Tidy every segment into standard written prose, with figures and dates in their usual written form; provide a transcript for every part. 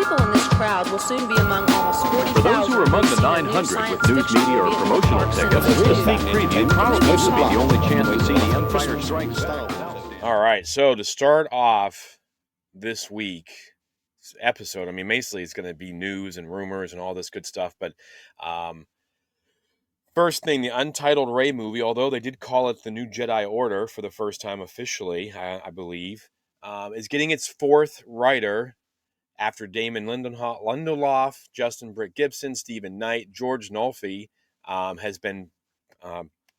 people in this crowd will soon be among almost 40,000. For those who are among the 900 with news media or promotional tickets, the sneak preview probably will be the only chance to see The Empire Strikes Back. All right, so to start off this week's episode, I mean, basically it's going to be news and rumors and all this good stuff, but first thing, the untitled Rey movie, although they did call it The New Jedi Order for the first time officially, I believe, is getting its fourth writer after Damon Lindelof, Justin Britt Gibson, Stephen Knight. George Nolfi has been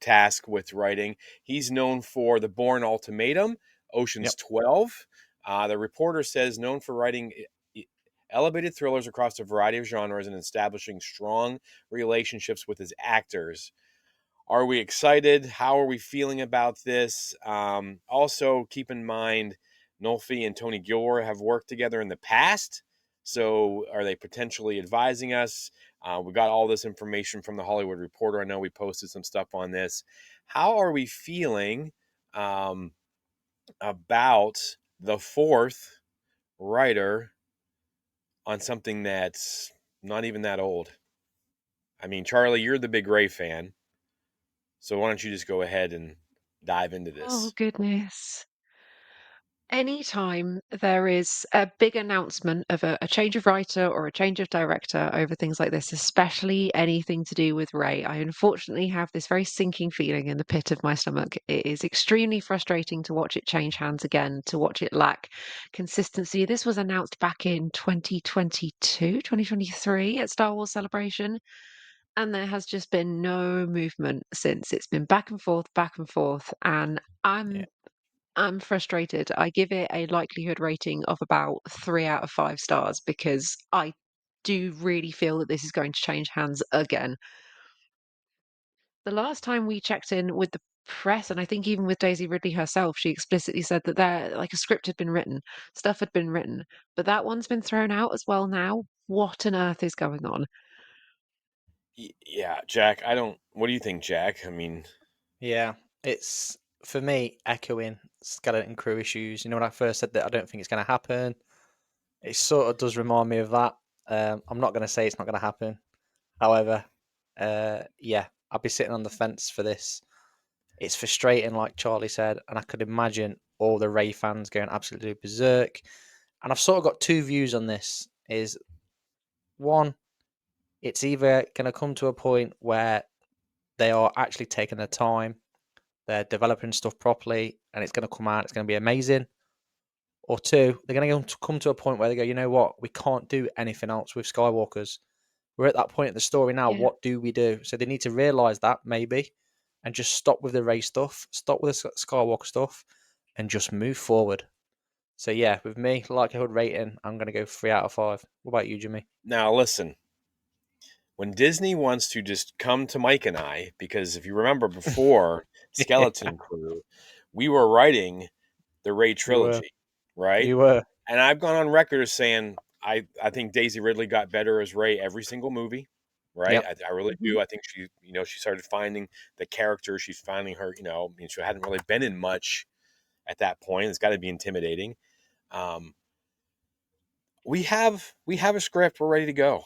tasked with writing. He's known for The Bourne Ultimatum, Ocean's 12. The reporter says known for writing elevated thrillers across a variety of genres and establishing strong relationships with his actors. Are we excited? How are we feeling about this? Also, keep in mind, Nolfi and Tony Gilroy have worked together in the past. So are they potentially advising us? We got all this information from the Hollywood Reporter. I know we posted some stuff on this. How are we feeling about the fourth writer on something that's not even that old? I mean, Charlie, you're the big Rey fan. So why don't you just go ahead and dive into this? Oh, goodness. Anytime there is a big announcement of a change of writer or a change of director over things like this, especially anything to do with Rey, I unfortunately have this very sinking feeling in the pit of my stomach. It is extremely frustrating to watch it change hands again, to watch it lack consistency. This was announced back in 2022, 2023 at Star Wars Celebration, and there has just been no movement since. It's been back and forth, and I'm frustrated. I give it a likelihood rating of about 3 out of 5 stars because I do really feel that this is going to change hands again. The last time we checked in with the press, and I think even with Daisy Ridley herself, she explicitly said that a script had been written, stuff had been written, but that one's been thrown out as well now. What on earth is going on? Yeah, Jack, what do you think, Jack? I mean, Yeah, it's for me echoing skeleton crew issues. You know, when I first said that I don't think it's going to happen, it sort of does remind me of that. I'm not going to say it's not going to happen. However, yeah, I'll be sitting on the fence for this. It's frustrating, like Charlie said, and I could imagine all the Rey fans going absolutely berserk. And I've sort of got two views on this. Is one, it's either going to come to a point where they are actually taking their time, they're developing stuff properly, and it's going to come out, it's going to be amazing. Or two, they're going to come to a point where they go, you know what, we can't do anything else with Skywalkers. We're at that point in the story now. Yeah. What do we do? So they need to realize that maybe, and just stop with the Rey stuff, stop with the Skywalker stuff, and just move forward. So yeah, with me, likelihood rating, I'm going to go 3 out of 5. What about you, Jimmy? now listen. When Disney wants to just come to Mike and I, because if you remember before Skeleton Crew, we were writing the Rey Trilogy, right? You were. And I've gone on record as saying I think Daisy Ridley got better as Rey every single movie, right? Yep. I really do. I think she started finding the character. She's finding her, I mean, she hadn't really been in much at that point. It's got to be intimidating. We have a script. We're ready to go.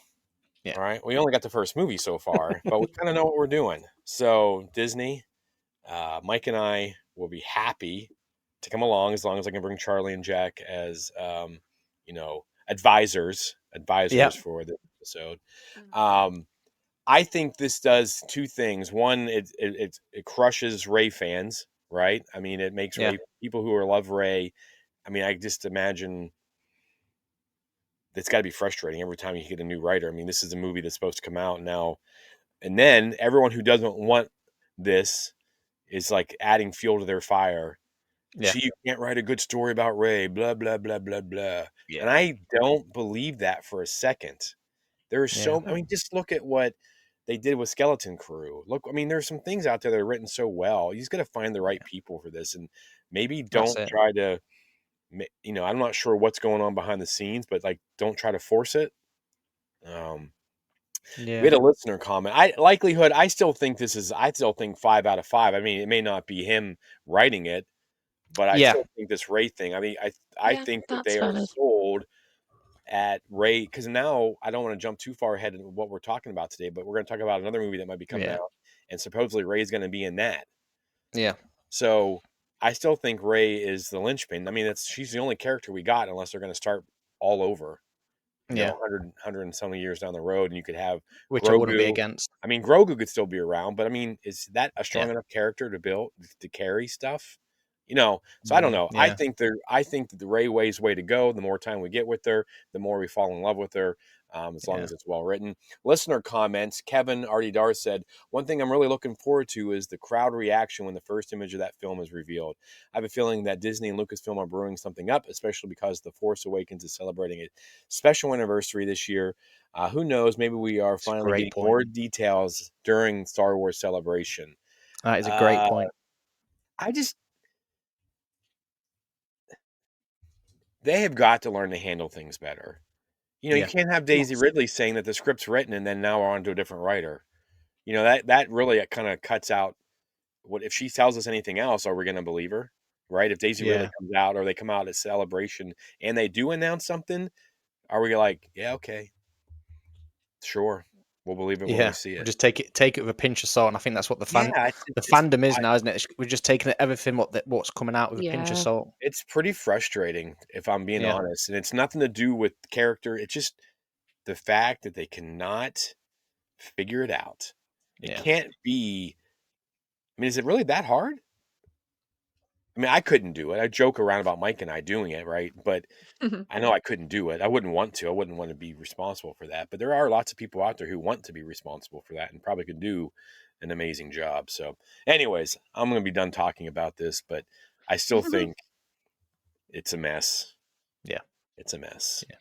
Yeah. All right. We only got the first movie so far, but we kind of know what we're doing. So Disney, Mike and I will be happy to come along as long as I can bring Charlie and Jack as, advisors for the episode. I think this does two things. One, it crushes Rey fans, right? I mean, it makes Rey people who love Rey. I mean, I just imagine it's got to be frustrating every time you get a new writer. I mean, this is a movie that's supposed to come out now, and then everyone who doesn't want this is like adding fuel to their fire. Yeah. See, you can't write a good story about Rey, blah blah blah blah blah. Yeah. And I don't believe that for a second. There's so, I mean, just look at what they did with Skeleton Crew. Look, I mean, there's some things out there that are written so well. You just got to find the right people for this, and maybe don't try to. I'm not sure what's going on behind the scenes, but like, don't try to force it. We had a listener comment. I still think 5 out of 5. I mean, it may not be him writing it, but I still think this Rey thing. I mean, I think that they are sold at Rey, because now I don't want to jump too far ahead of what we're talking about today, but we're going to talk about another movie that might be coming Yeah. out, and supposedly Rey's going to be in that. Yeah. So I still think Rey is the linchpin. I mean, she's the only character we got, unless they're going to start all over, Yeah. 100 and some years down the road, and you could have Which I wouldn't be Grogu. against. I mean, Grogu could still be around, but I mean, is that a strong Yeah. enough character to carry stuff? So I don't know. Yeah. I think that the Rey way's way to go. The more time we get with her, the more we fall in love with her. As long Yeah. as it's well written. Listener comments. Kevin Ardidar said, "One thing I'm really looking forward to is the crowd reaction when the first image of that film is revealed. I have a feeling that Disney and Lucasfilm are brewing something up, especially because The Force Awakens is celebrating a special anniversary this year. Who knows? Maybe we are It's a finally great getting point. more details during Star Wars Celebration." That is a great Uh, point. They have got to learn to handle things better. You Yeah. can't have Daisy Yes. Ridley saying that the script's written and then now we're on to a different writer. That really kind of cuts out what if she tells us anything else, are we going to believe her? Right? If Daisy Ridley Yeah. comes out or they come out at Celebration and they do announce something, are we like, yeah, okay, sure, we'll believe it when we Yeah. see We'll it? just take it with a pinch of salt, and I think that's what Yeah, the it's fandom is now, isn't it? We're just taking everything what's coming out with a pinch of Yeah. salt. it's pretty frustrating if I'm being Yeah. honest, and it's nothing to do with character. It's just the fact that they cannot figure it out. It Yeah. can't be. I mean, is it really that hard? I mean, I couldn't do it. I joke around about Mike and I doing it, right? But I know I couldn't do it. I wouldn't want to. I wouldn't want to be responsible for that. But there are lots of people out there who want to be responsible for that and probably could do an amazing job. So, anyways, I'm going to be done talking about this, but I still think it's a mess. Yeah. It's a mess. Yeah.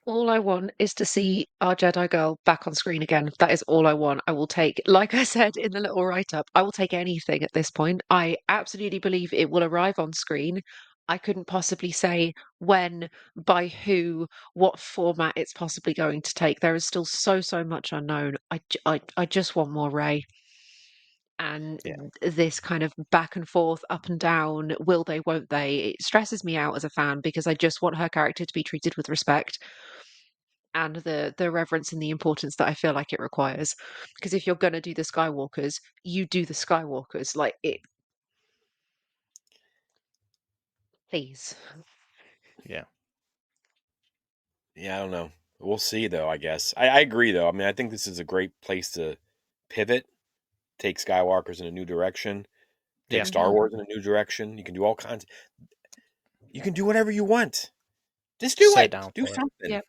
All I want is to see our Jedi girl back on screen again. That is all I want. I will take, like I said in the little write up, I will take anything at this point. I absolutely believe it will arrive on screen. I couldn't possibly say when, by who, what format it's possibly going to take. There is still so much unknown. I just want more Rey. And Yeah. this kind of back and forth, up and down, will they, won't they? It stresses me out as a fan because I just want her character to be treated with respect and the reverence and the importance that I feel like it requires. Because if you're gonna do the Skywalkers, you do the Skywalkers. Like it, please. Yeah. Yeah, I don't know. We'll see, though, I guess. I agree, though. I mean, I think this is a great place to pivot, take Skywalkers in a new direction, take Yeah. Star Mhm. Wars in a new direction. You can do all kinds. You can do whatever you want. Just do So it. down Do for it. something. Yep.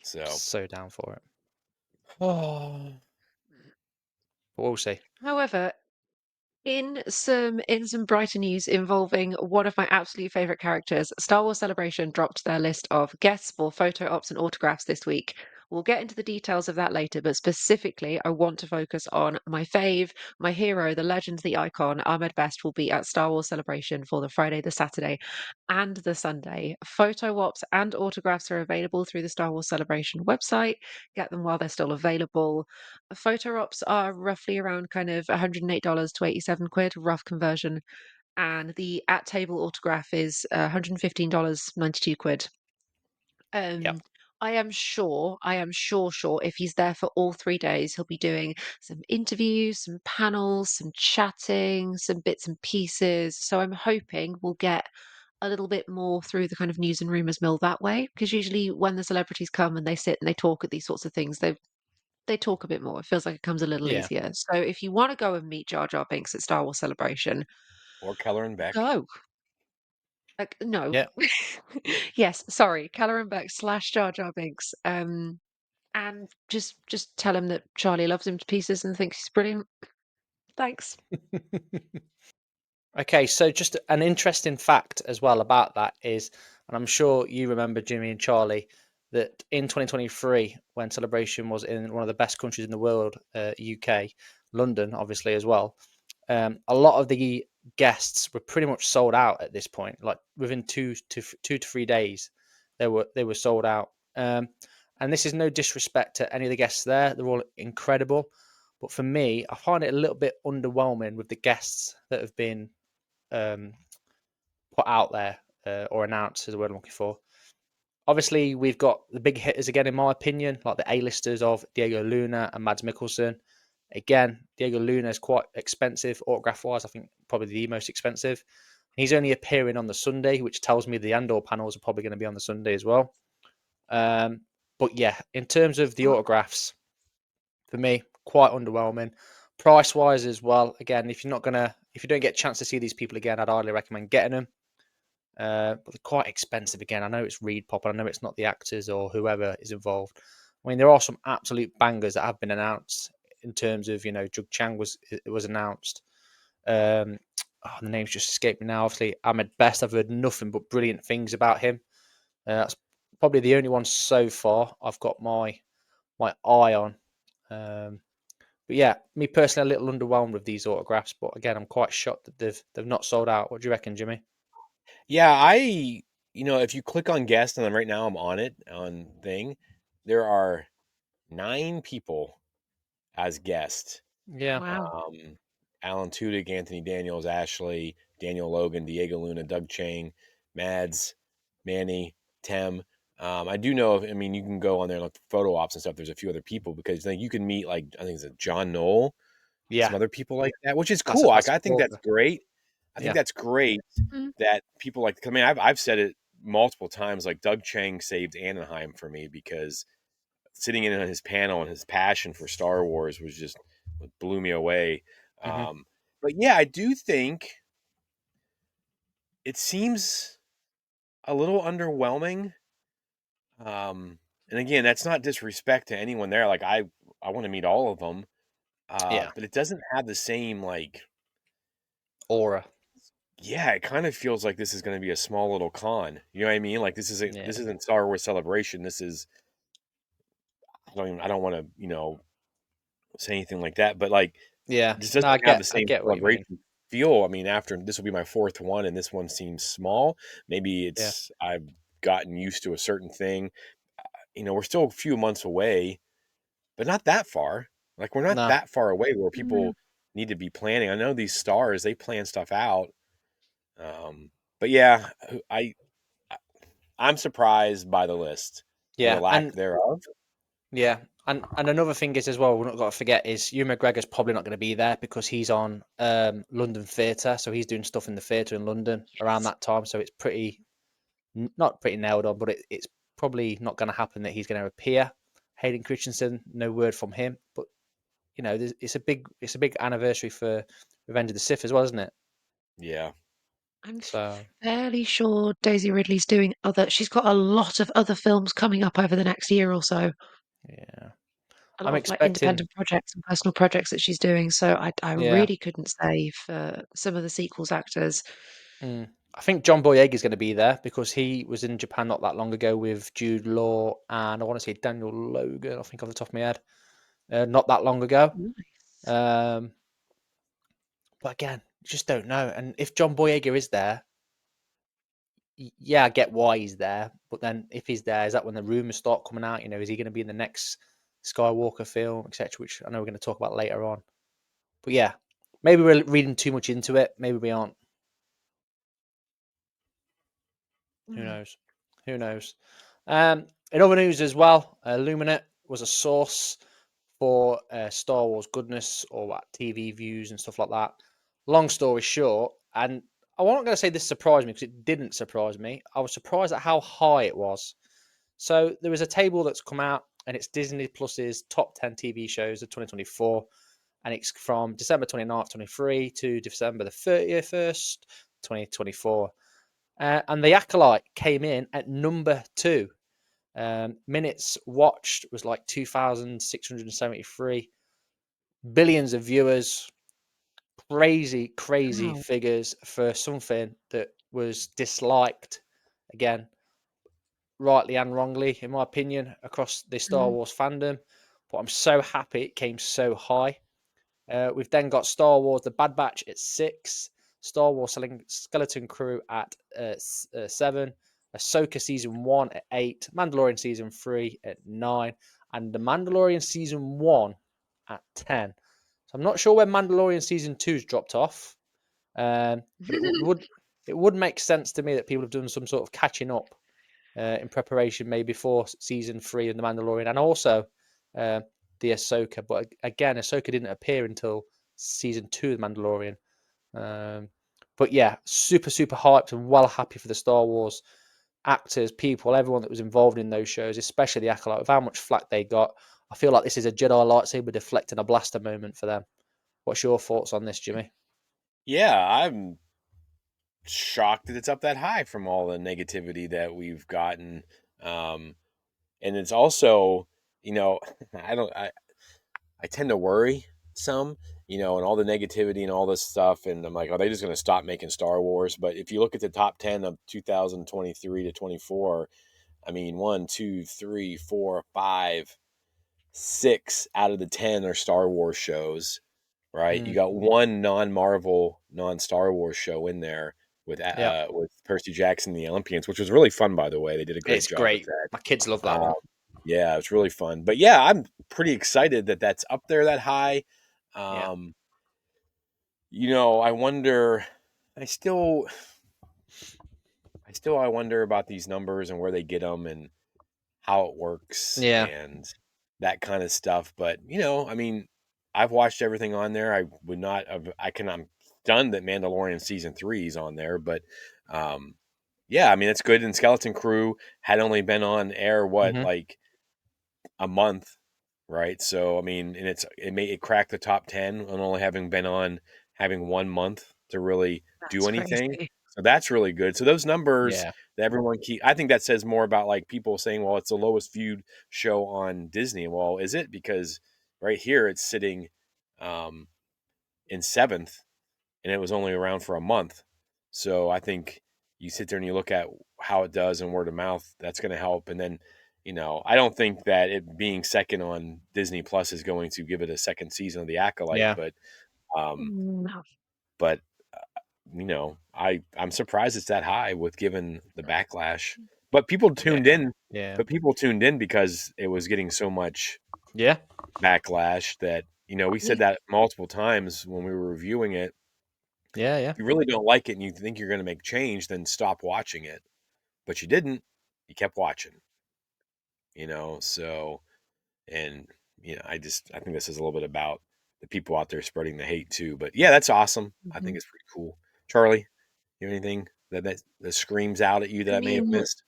So, So down for it. oh, But we'll see. However, in some brighter news involving one of my absolute favorite characters, Star Wars Celebration dropped their list of guests for photo ops and autographs this week. We'll get into the details of that later, but specifically, I want to focus on my fave, my hero, the legend, the icon. Ahmed Best will be at Star Wars Celebration for the Friday, the Saturday, and the Sunday. Photo ops and autographs are available through the Star Wars Celebration website. Get them while they're still available. Photo ops are roughly around kind of $108 to 87 quid, rough conversion. And the at table autograph is $115, 92 quid. Yep. Um, I am sure, if he's there for all 3 days, he'll be doing some interviews, some panels, some chatting, some bits and pieces. So I'm hoping we'll get a little bit more through the kind of news and rumors mill that way. Because usually when the celebrities come and they sit and they talk at these sorts of things, they talk a bit more. It feels like it comes a little Yeah. easier. So if you want to go and meet Jar Jar Binks at Star Wars Celebration, or Keller and Beck. go. Like no. Yeah. Yes, sorry, Caloran Beck / Jar Jar Binks. And just tell him that Charlie loves him to pieces and thinks he's brilliant. Thanks. Okay, so just an interesting fact as well about that is, and I'm sure you remember Jimmy and Charlie, that in 2023, when Celebration was in one of the best countries in the world, UK, London, obviously as well, a lot of the guests were pretty much sold out at this point. Like within 2 to 3 days, they were sold out. And this is no disrespect to any of the guests there; they're all incredible. But for me, I find it a little bit underwhelming with the guests that have been um, put out there or announced is the word I'm looking for. Obviously, we've got the big hitters again, in my opinion, like the A-listers of Diego Luna and Mads Mikkelsen. Again, Diego Luna is quite expensive, autograph-wise. I think probably the most expensive. He's only appearing on the Sunday, which tells me the Andor panels are probably going to be on the Sunday as well. But yeah, in terms of the autographs, for me, quite underwhelming. Price-wise as well. Again, if you don't get a chance to see these people again, I'd highly recommend getting them. But they're quite expensive again. I know it's Reed Pop, and I know it's not the actors or whoever is involved. I mean, there are some absolute bangers that have been announced in terms of, Jug Chang was announced. The name's just escaped me now. Obviously, Ahmed Best. I've heard nothing but brilliant things about him. That's probably the only one so far I've got my eye on. But yeah, me personally, a little underwhelmed with these autographs. But again, I'm quite shocked that they've not sold out. What do you reckon, Jimmy? Yeah, if you click on guest, and right now I'm on it on thing, there are 9 people as guests. Yeah. Wow. Alan Tudyk, Anthony Daniels, Ashley, Daniel Logan, Diego Luna, Doug Chang, Mads, Manny, Tem. I do know. I mean, you can go on there and look at photo ops and stuff. There's a few other people because you can meet I think it's John Knoll, Yeah. some other people like that, which is That's cool. that's I think that's great. I think Yeah. that's great Mm. that people like. I mean, I've said it multiple times. Like Doug Chang saved Anaheim for me because sitting in on his panel and his passion for Star Wars was just blew me away. Mm-hmm. But yeah, I do think it seems a little underwhelming. And again, that's not disrespect to anyone there. Like I want to meet all of them, Yeah. but it doesn't have the same Aura. Yeah, it kind of feels like this is going to be a small little con. You know what I mean? Like Yeah. this isn't Star Wars Celebration. This is I don't want to say anything like that, but Yeah. this No, doesn't have the I same get what you mean. celebration feel. I mean, after this will be my 4th one, and this one seems small. Maybe Yeah. I've gotten used to a certain thing. We're still a few months away, but not that far. Like we're not No. that far away where Mm. people need to be planning. I know these stars, they plan stuff out. But yeah, I'm surprised by the list or the Yeah. lack And thereof. yeah. And another thing is as well, we're not got to forget is Ewan McGregor's probably not going to be there because he's on London Theatre, so he's doing stuff in the theatre in London around Yes. that time. So it's not pretty nailed on, but it's probably not going to happen that he's going to appear. Hayden Christensen, no word from him, but it's a big anniversary for Revenge of the Sith as well, isn't it? Yeah. I'm So fairly sure Daisy Ridley's doing she's got a lot of other films coming up over the next year or so. yeah, A I'm lot of expecting. independent projects and personal projects that she's doing. So I Yeah, really couldn't say for some of the sequels actors. I think John Boyega is going to be there because he was in Japan not that long ago with Jude Law and I want to say Daniel Logan. I think off the top of my head, not that long ago. Nice. Um, but again, you just don't know. And if John Boyega is there, yeah, I get why he's there. But then if he's there, is that when the rumors start coming out? Is he going to be in the next Skywalker film, etc.? Which I know we're going to talk about later on. But yeah, maybe we're reading too much into it. Maybe we aren't. Who Mm. knows? Who knows? In other news as well, Luminate was a source for Star Wars goodness or TV views and stuff like that. Long story short, and I'm not going to say this surprised me because it didn't surprise me. I was surprised at how high it was. So there is a table that's come out, and it's Disney Plus's top 10 TV shows of 2024, and it's from December 29th, 23 to December the 31st, 2024. And The Acolyte came in at number 2. Minutes watched was like 2,673. Billions of viewers. Crazy Wow. figures for something that was disliked. Again, rightly and wrongly, in my opinion, across the Star Mm. Wars fandom. But I'm so happy it came so high. We've then got Star Wars The Bad Batch at 6, Star Wars Skeleton Crew at 7, Ahsoka Season 1 at 8, Mandalorian Season 3 at 9, and The Mandalorian Season 1 at 10. So I'm not sure where Mandalorian Season 2's dropped off, but it would make sense to me that people have done some sort of catching up in preparation maybe for season 3 of The Mandalorian, and also the Ahsoka. But again, Ahsoka didn't appear until season 2 of The Mandalorian. But yeah, super hyped and well happy for the Star Wars actors, people, everyone that was involved in those shows, especially the Acolyte, with how much flack they got. I feel like this is a Jedi lightsaber deflecting a blaster moment for them. What's your thoughts on this, Jimmy? Yeah, I'm shocked that it's up that high from all the negativity that we've gotten. And it's also, I tend to worry some, and all the negativity and all this stuff. And I'm like, are they just going to stop making Star Wars? But if you look at the top 10 of 2023 to 24, I mean, 1, 2, 3, 4, 5, 6 out of the 10 are Star Wars shows, right? You got one non-Marvel, non-Star Wars show in there with Percy Jackson and the Olympians, which was really fun, by the way. They did a great It's job with great. that. My kids love that one. Yeah, it's really fun. But yeah, I'm pretty excited that that's up there that high. Yeah. I wonder. I wonder about these numbers and where they get them and how it works Yeah. and that kind of stuff. But I mean, I've watched everything on there. I would not have. I'm stunned that Mandalorian season 3 is on there, but yeah, I mean it's good. And Skeleton Crew had only been on air like a month, right? So I mean, and it cracked the top 10 and only having 1 month to really do That's anything. crazy. So that's really good. So those numbers Yeah. that everyone I think that says more about like people saying, well, it's the lowest viewed show on Disney. Well, is it? Because right here it's sitting in 7th and it was only around for a month. So I think you sit there and you look at how it does and word of mouth, that's going to help. And then, I don't think that it being second on Disney Plus is going to give it a second season of The Acolyte, Yeah. but, No. but I'm surprised it's that high with given the backlash. But people tuned in. Yeah. But people tuned in because it was getting so much Yeah. backlash that we said that multiple times when we were reviewing it. Yeah. Yeah. If you really don't like it and you think you're going to make change, then stop watching it. But you didn't. You kept watching. So and I think this is a little bit about the people out there spreading the hate too. But yeah, that's awesome. I think it's pretty cool. Charlie, you have anything that screams out at you that I I may have mean, missed?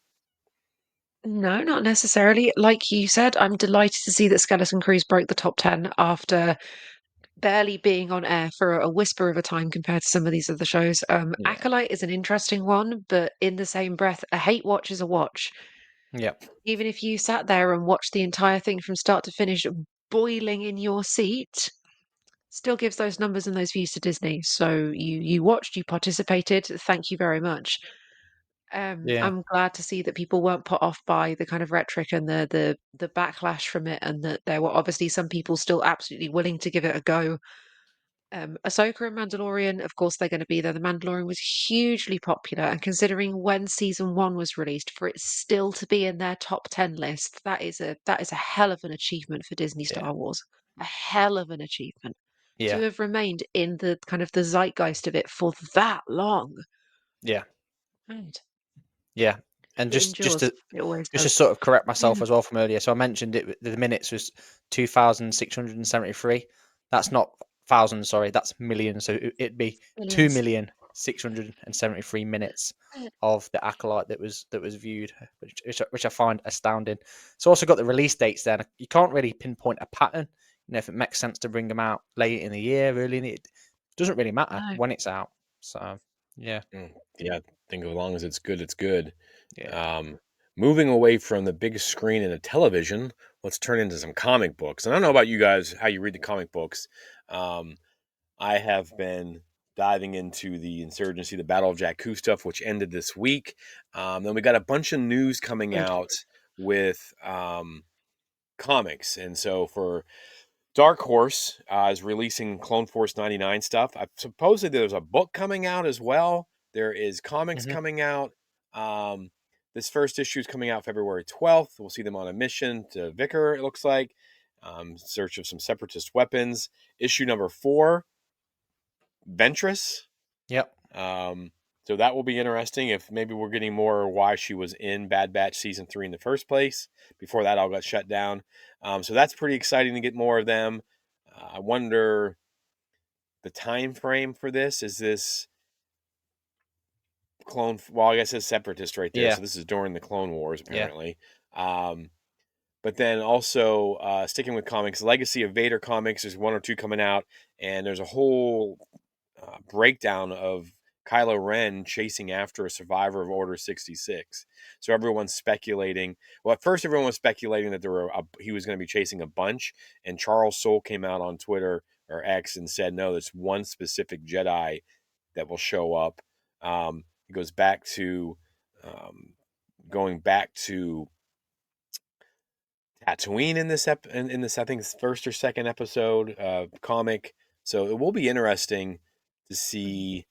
no, not necessarily. Like you said, I'm delighted to see that Skeleton Cruise broke the top 10 after barely being on air for a whisper of a time compared to some of these other shows. Yeah. Acolyte is an interesting one, but in the same breath, a hate watch is a watch. Yeah. Even if you sat there and watched the entire thing from start to finish, boiling in your seat, still gives those numbers and those views to Disney. So you watched, you participated. Thank you very much. Yeah. I'm glad to see that people weren't put off by the kind of rhetoric and the backlash from it, and that there were obviously some people still absolutely willing to give it a go. Ahsoka and Mandalorian, of course, they're going to be there. The Mandalorian was hugely popular, and considering when season 1 was released, for it still to be in their top 10 list, that is a hell of an achievement for Disney Yeah. Star Wars. A hell of an achievement to Yeah. have remained in the kind of the zeitgeist of it for that long. Yeah. Right. Yeah. And It just endures. to It always just to does. sort of correct myself as well from earlier. So I mentioned it. The minutes was 2,673. That's not thousands. Sorry, that's millions. So it'd be Millions. 2,673 minutes of the Acolyte that was viewed, which I find astounding. It's also got the release dates there. You can't really pinpoint a pattern. If it makes sense to bring them out late in the year, early in it doesn't really matter No. when it's out. So yeah, Yeah, I think as long as it's good, it's good. yeah. Um, Moving away from the big screen and the television, let's turn into some comic books. And I don't know about you guys, how you read the comic books. Um, I have been diving into the Insurgency, the Battle of Jakku stuff, which ended this week. Then we got a bunch of news coming Good. out with comics. And so for Dark Horse is releasing Clone Force 99 stuff. Supposedly there's a book coming out as well. There is comics Hmm. coming out. This first issue is coming out February 12th. We'll see them on a mission to Vicar, it looks like. Search of some separatist weapons. Issue number 4, Ventress. Yep. So that will be interesting if maybe we're getting more why she was in Bad Batch season 3 in the first place. Before that all got shut down. So that's pretty exciting to get more of them. I wonder the time frame for this. Is this clone? Well, I guess it's separatist right there. Yeah, So this is during the Clone Wars, yeah. apparently. Um, but then also sticking with comics, Legacy of Vader comics. There's one or two coming out, and there's a whole breakdown of Kylo Ren chasing after a survivor of Order 66. So everyone's speculating. Well, at first everyone was speculating that he was going to be chasing a bunch, and Charles Soule came out on Twitter or X and said, no, there's one specific Jedi that will show up. He goes back to going back to Tatooine in this I think first or second episode comic. So it will be interesting to see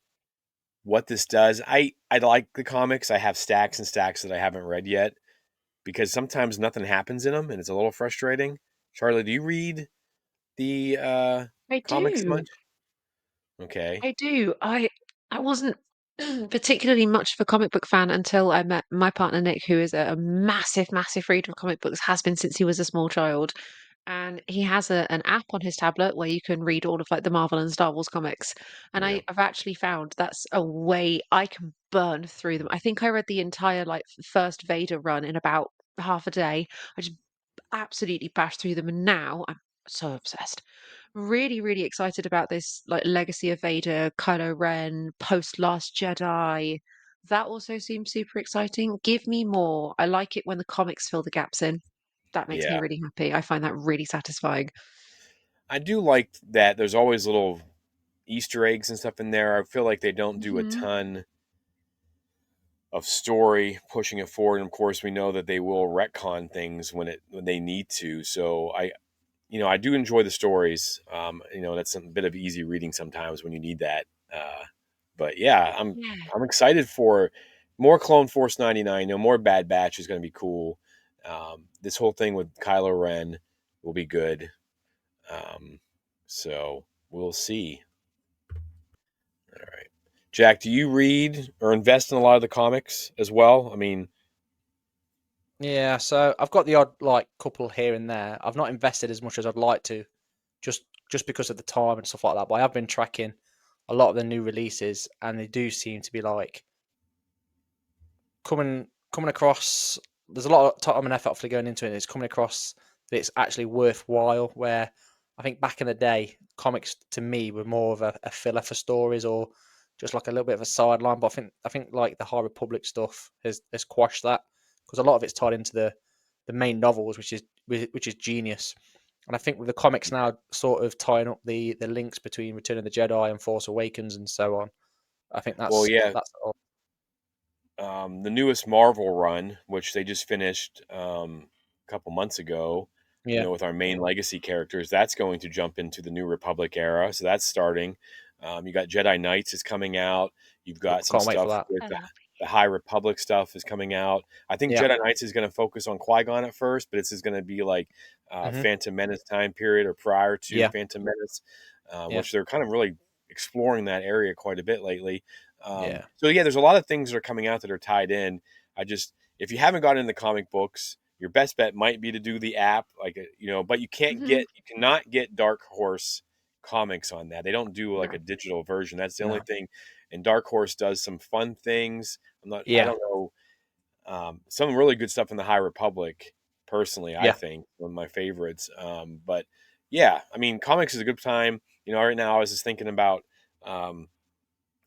what this does. I like the comics. I have stacks and stacks that I haven't read yet because sometimes nothing happens in them and it's a little frustrating. Charlie, do you read the I comics do. much? Okay. I do. I wasn't particularly much of a comic book fan until I met my partner Nick, who is a massive, massive reader of comic books, has been since he was a small child. And he has an app on his tablet where you can read all of like the Marvel and Star Wars comics. And Yeah. I've actually found that's a way I can burn through them. I think I read the entire like first Vader run in about half a day. I just absolutely bashed through them, and now I'm so obsessed. Really, really excited about this like Legacy of Vader, Kylo Ren, post Last Jedi. That also seems super exciting. Give me more. I like it when the comics fill the gaps in. That makes me Yeah. really happy. I find that really satisfying. I do like that there's always little Easter eggs and stuff in there. I feel like they don't do a Hmm. ton of story pushing it forward. And of course, we know that they will retcon things when they need to. So I do enjoy the stories. That's a bit of easy reading sometimes when you need that. But yeah, Yeah. I'm excited for more Clone Force 99. More Bad Batch is going to be cool. This whole thing with Kylo Ren will be good. Um, so we'll see. All right. Jack, do you read or invest in a lot of the comics as well? I mean, Yeah, so I've got the odd like couple here and there. I've not invested as much as I'd like to, just just because of the time and stuff like that. But I have been tracking a lot of the new releases, and they do seem to be like coming across. There's a lot of time and effort actually going into it. And it's coming across that it's actually worthwhile. Where I think back in the day, comics to me were more of a filler for stories or just like a little bit of a sideline. But I think like the High Republic stuff has quashed that because a lot of it's tied into the main novels, which is genius. And I think with the comics now sort of tying up the links between Return of the Jedi and Force Awakens and so on, I think well, that's yeah, that's all. the newest Marvel run, which they just finished a couple months ago, Yeah, with our main legacy characters, that's going to jump into the New Republic era. So that's starting. You got Jedi Knights is coming out. You've got some can't wait for stuff that. with I love the High Republic stuff is coming out. I think Yeah. Jedi Knights is going to focus on Qui Gon at first, but this is going to be like Hmm. Phantom Menace time period or prior to Yeah. Phantom Menace, Yeah. which they're kind of really exploring that area quite a bit lately. Yeah. So yeah, there's a lot of things that are coming out that are tied in. If you haven't gotten into comic books, your best bet might be to do the app, but it. you cannot get Dark Horse comics on that. They don't do like No. a digital version. That's the only No. thing. And Dark Horse does some fun things. I Yeah. don't know, some really good stuff in the High Republic. Personally, I Yeah. think one of my favorites. But yeah, I mean, comics is a good time. Right now I was just thinking about. Um,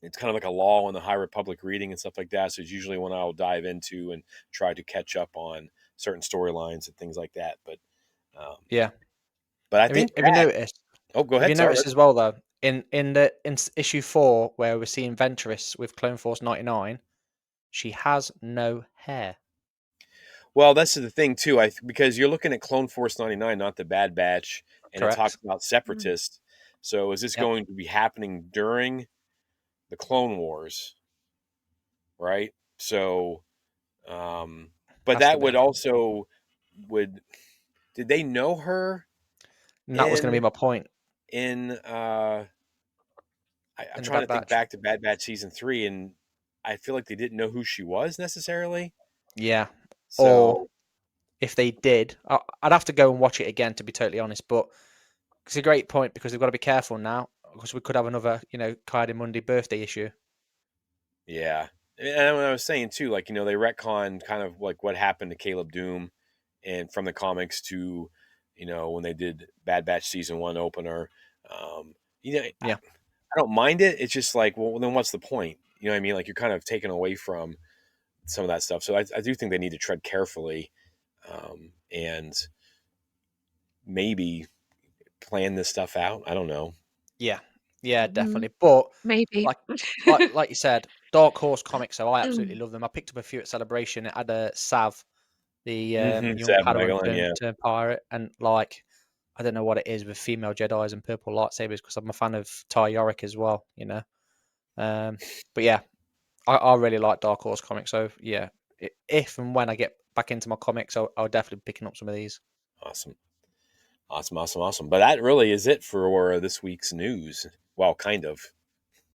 it's kind of like a law in the High Republic reading and stuff like that. So it's usually when I'll dive into and try to catch up on certain storylines and things like that. Um, Yeah. but I Have you think have you that. noticed? Oh, go Have you ahead. Sorry. noticed as well though? In issue 4 where we're seeing Ventress with Clone Force 99, she has no hair. Well, that's the thing too. Because you're looking at Clone Force 99, not the Bad Batch, and it talks Correct. about Mm. separatists. So is this Yep. going to be happening during the Clone Wars? Right. So, but Has to that be. would also would did they know her And that was going to be in my point in I'm in the trying to Bad think Batch. back to Bad Batch season 3, and I feel like they didn't know who she was necessarily. Yeah. Or So if they did, I'd have to go and watch it again to be totally honest. But it's a great point because they've got to be careful now because we could have another, Kaede Mundi birthday issue. yeah, and what I was saying too, like they retconned kind of like what happened to Caleb Doom, and from the comics to when they did Bad Batch season 1 opener. Um, Yeah. I don't mind it. It's just like, well, then what's the point? You know what I mean? Like you're kind of taken away from some of that stuff. So I do think they need to tread carefully, and maybe plan this stuff out. I don't know. Yeah. Yeah, Mm, definitely. But maybe. like like you said, Dark Horse comics, so I absolutely love them. I picked up a few at Celebration. It had a Sav, the young Sad Padawan Magdalene, yeah. turned pirate, and like I don't know what it is with female Jedi's and purple lightsabers because I'm a fan of Ty Yorick as well, But yeah, I really like Dark Horse comics. So yeah, if and when I get back into my comics, I'll definitely be picking up some of these. Awesome. Awesome. But that really is it for this week's news. Well, kind of.